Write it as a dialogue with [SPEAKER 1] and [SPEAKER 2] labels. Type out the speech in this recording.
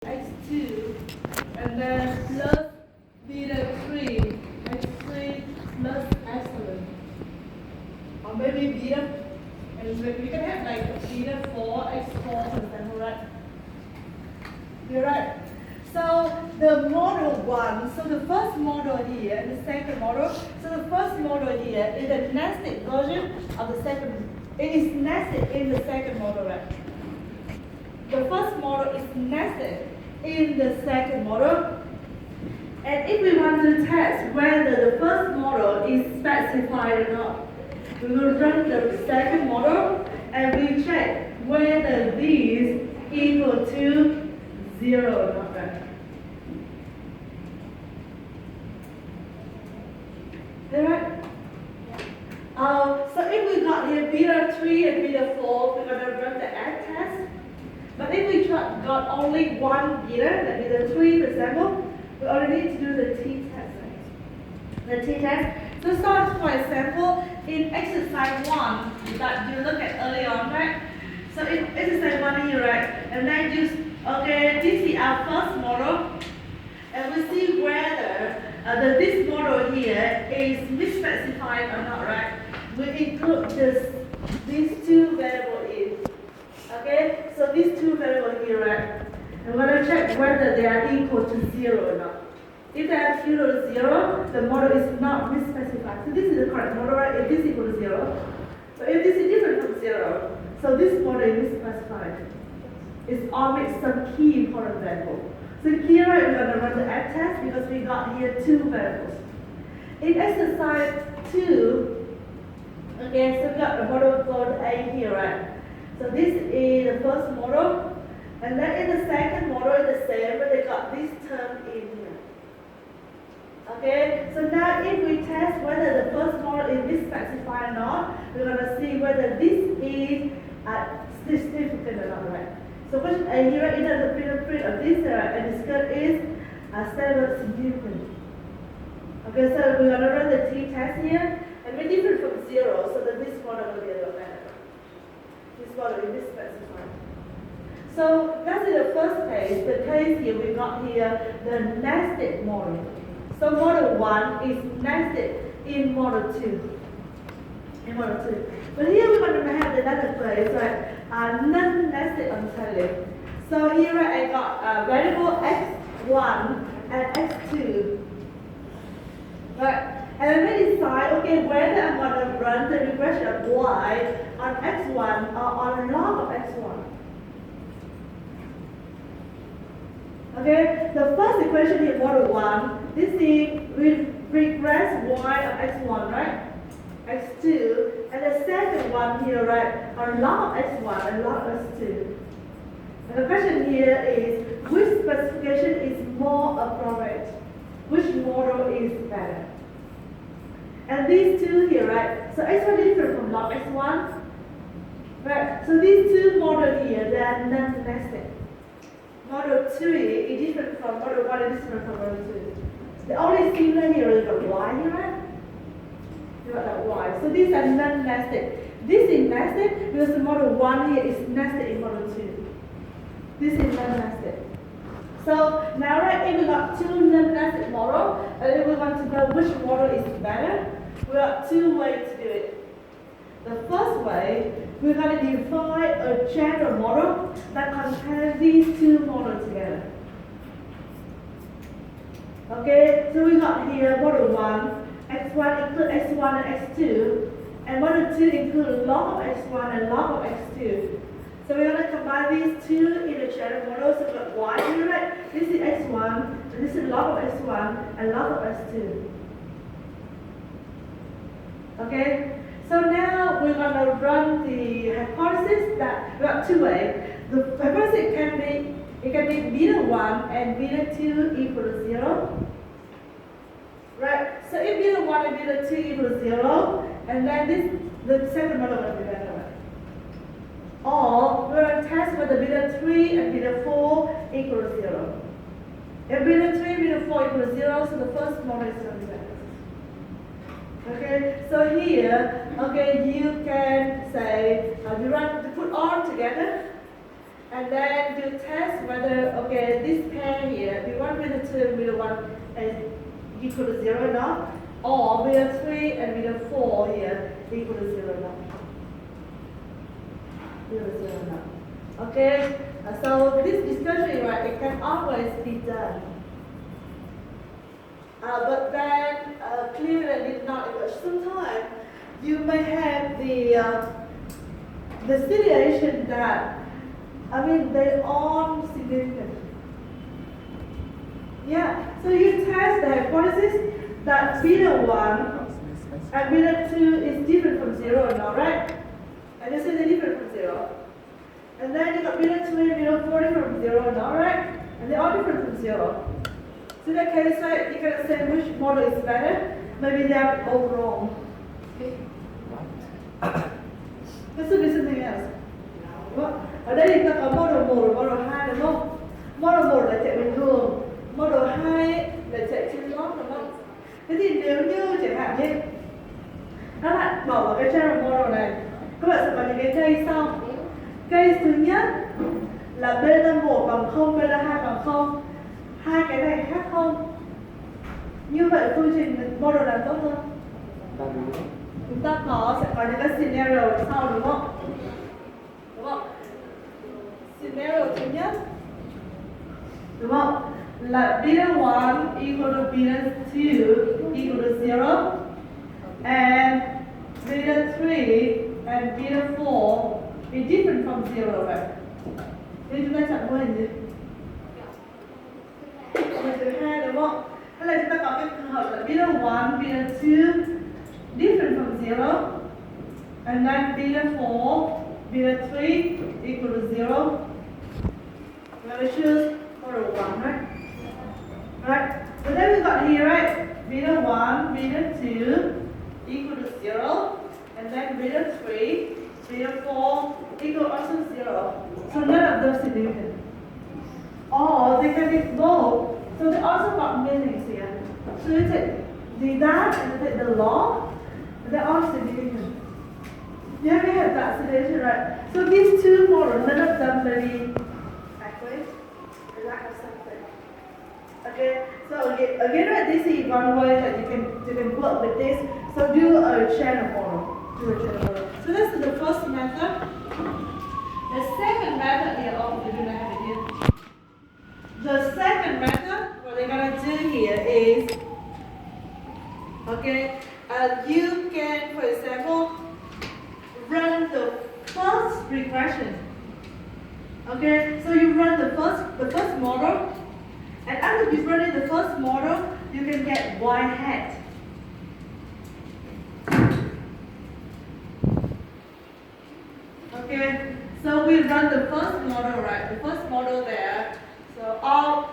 [SPEAKER 1] x2 and then plus beta 3 x3 plus x7 or maybe beta, and we can have like beta 4 x4 for example, right? You're right. So the model 1, so the first model here and the second model, so the first model here is a nested version of the second, it is nested in the second model, right? The first model is nested in the second model. And if we want to test whether the first model is specified or not, we will run the second model and we check whether these equal to 0 or not, right? Alright? So if we got here beta 3 and beta 4, we're going to run the ACT test. But if we got only one beta, like beta 3 for example, we only need to do the t-test, right? The t-test. So for example, in exercise 1 that you look at early on, right? So in exercise 1 here, right? And then just, okay, this is our first model. And we see whether this model here is misspecified or not, right? We include these two variables in. Okay, so these two variables here, right? And we're going to check whether they are equal to 0 or not. If they are equal to 0, the model is not misspecified. So this is the correct model, right? If this is equal to 0. So if this is different from 0, so this model is misspecified. It's omits some key important variable. So here, right, we're going to run the ACT test because we got here two variables. In exercise 2, okay, so we got the model called A here, right? So this is the first model, and then in the second model is the same, but they got this term in here. Okay, so now if we test whether the first model is misspecified or not, we're going to see whether this is significant or not, right? So question A here is the fingerprint of this, and the skirt is standard significant. Okay, so we're going to run the t-test here, and we're different from 0, so that this model will be a little better. This model is misspecified. So that's in the first case. The case here, we got here the nested model. So model 1 is nested in model 2. In model 2. But here we're going to have another case, right? Non-nested entirely. So here I got variable x1 and x2. Right? And then we decide, okay, whether I'm going to run the regression of y on x1 or on log of x1. Okay, the first equation here, model 1, this is we regress y of x1, right? x2, and the second one here, right, on log of x1 and log of x2. And the question here is, which specification is more appropriate? Which model is better? And these two here, right, so x1 is different from log x1, right? So these two models here, they are non-nested. Model 3 is different from model 1 and different from model 2. The only similar here is the y here, right? You got that y. So these are non-nested. This is nested because the model 1 here is nested in model 2. This is non-nested. So now, right, if we got two non-nested models, and if we want to know which model is better, we got two ways to do it. The first way, we're going to define a general model that compares these two models together. Okay, so we got here model 1, x1 include x1 and x2, and model 2 include log of x1 and log of x2. So we're going to combine these two in a general model. So we've got y here, right? This is x1, and this is log of x1 and log of x2. Okay? So now we're going to run the hypothesis that we got two ways. The hypothesis can be beta 1 and beta 2 equal to 0. Right? So if beta 1 and beta 2 equal to 0, and then the second model will be better. Or we're going to test whether beta 3 and beta 4 equal to 0. If beta 3 and beta 4 equal to 0, so the first model is going to be better. Okay, so here, okay, you can say, you put all together, And then we'll test whether, okay, this pair here, V1, V2, V1 is equal to 0 or not, or V3 and V4 here equal to 0 or not. Equal to 0 or not. Okay, so this discussion, right, it can always be done. But then clearly did not emerge. Sometimes you may have the situation that, I mean, they're all significant. Yeah, so you test the hypothesis that beta 1 and beta 2 is different from 0 or not, right? And you say they're different from 0. And then you got beta 2 and beta 4 different from 0 or not, right? And they're all different from 0. So in that case, right, you can say which model is better. Maybe they are all wrong. Okay? This will be something else. Ở đây thì ta có model 1 và model 2 đúng không? Model 1 là chạy bình thường, model 2 là chạy trên lót đúng không? Thế thì nếu như chẳng hạn như các bạn bỏ vào cái channel model này, các bạn sẽ có những cái case sau. Case thứ nhất là beta 1 bằng 0, beta 2 bằng 0. Hai cái này khác không? Như vậy phương trình model nào tốt hơn? Chúng ta sẽ có những cái scenario sau đúng không? Đúng không? Scenario thứ nhất, đúng không? Là beta 1 equal to beta 2 equal to 0 and beta 3 and beta 4 is different from 0, right? Nên chúng ta chọn mô hình gì? Mô hình thứ hai đúng không? Hay là chúng ta có cái trường hợp là beta 1, beta 2 different from 0 and then beta 4, beta 3 equal to 0. Now we choose model 1, right? Right? So then we got here, right? Beta 1, beta 2 equal to 0 and then beta 3, beta 4 equal also 0. So none of those significant. Or they can be both. So they also got meanings here. So you take the that and you take the log, they're all significant. Yeah, we have that situation, right? So these two models, none of them very accurate. They lack of something. Okay, so again, right, this is one way that you can work with this. So do a channel model. Do a channel model. So this is the first method. The second method here, oh, we do not have it here. The second method, what they're gonna do here is, okay, you can, for example, run the first regression. Okay, so you run the first model, and after you run the first model, you can get y hat. Okay, so we run the first model, right? The first model there. So all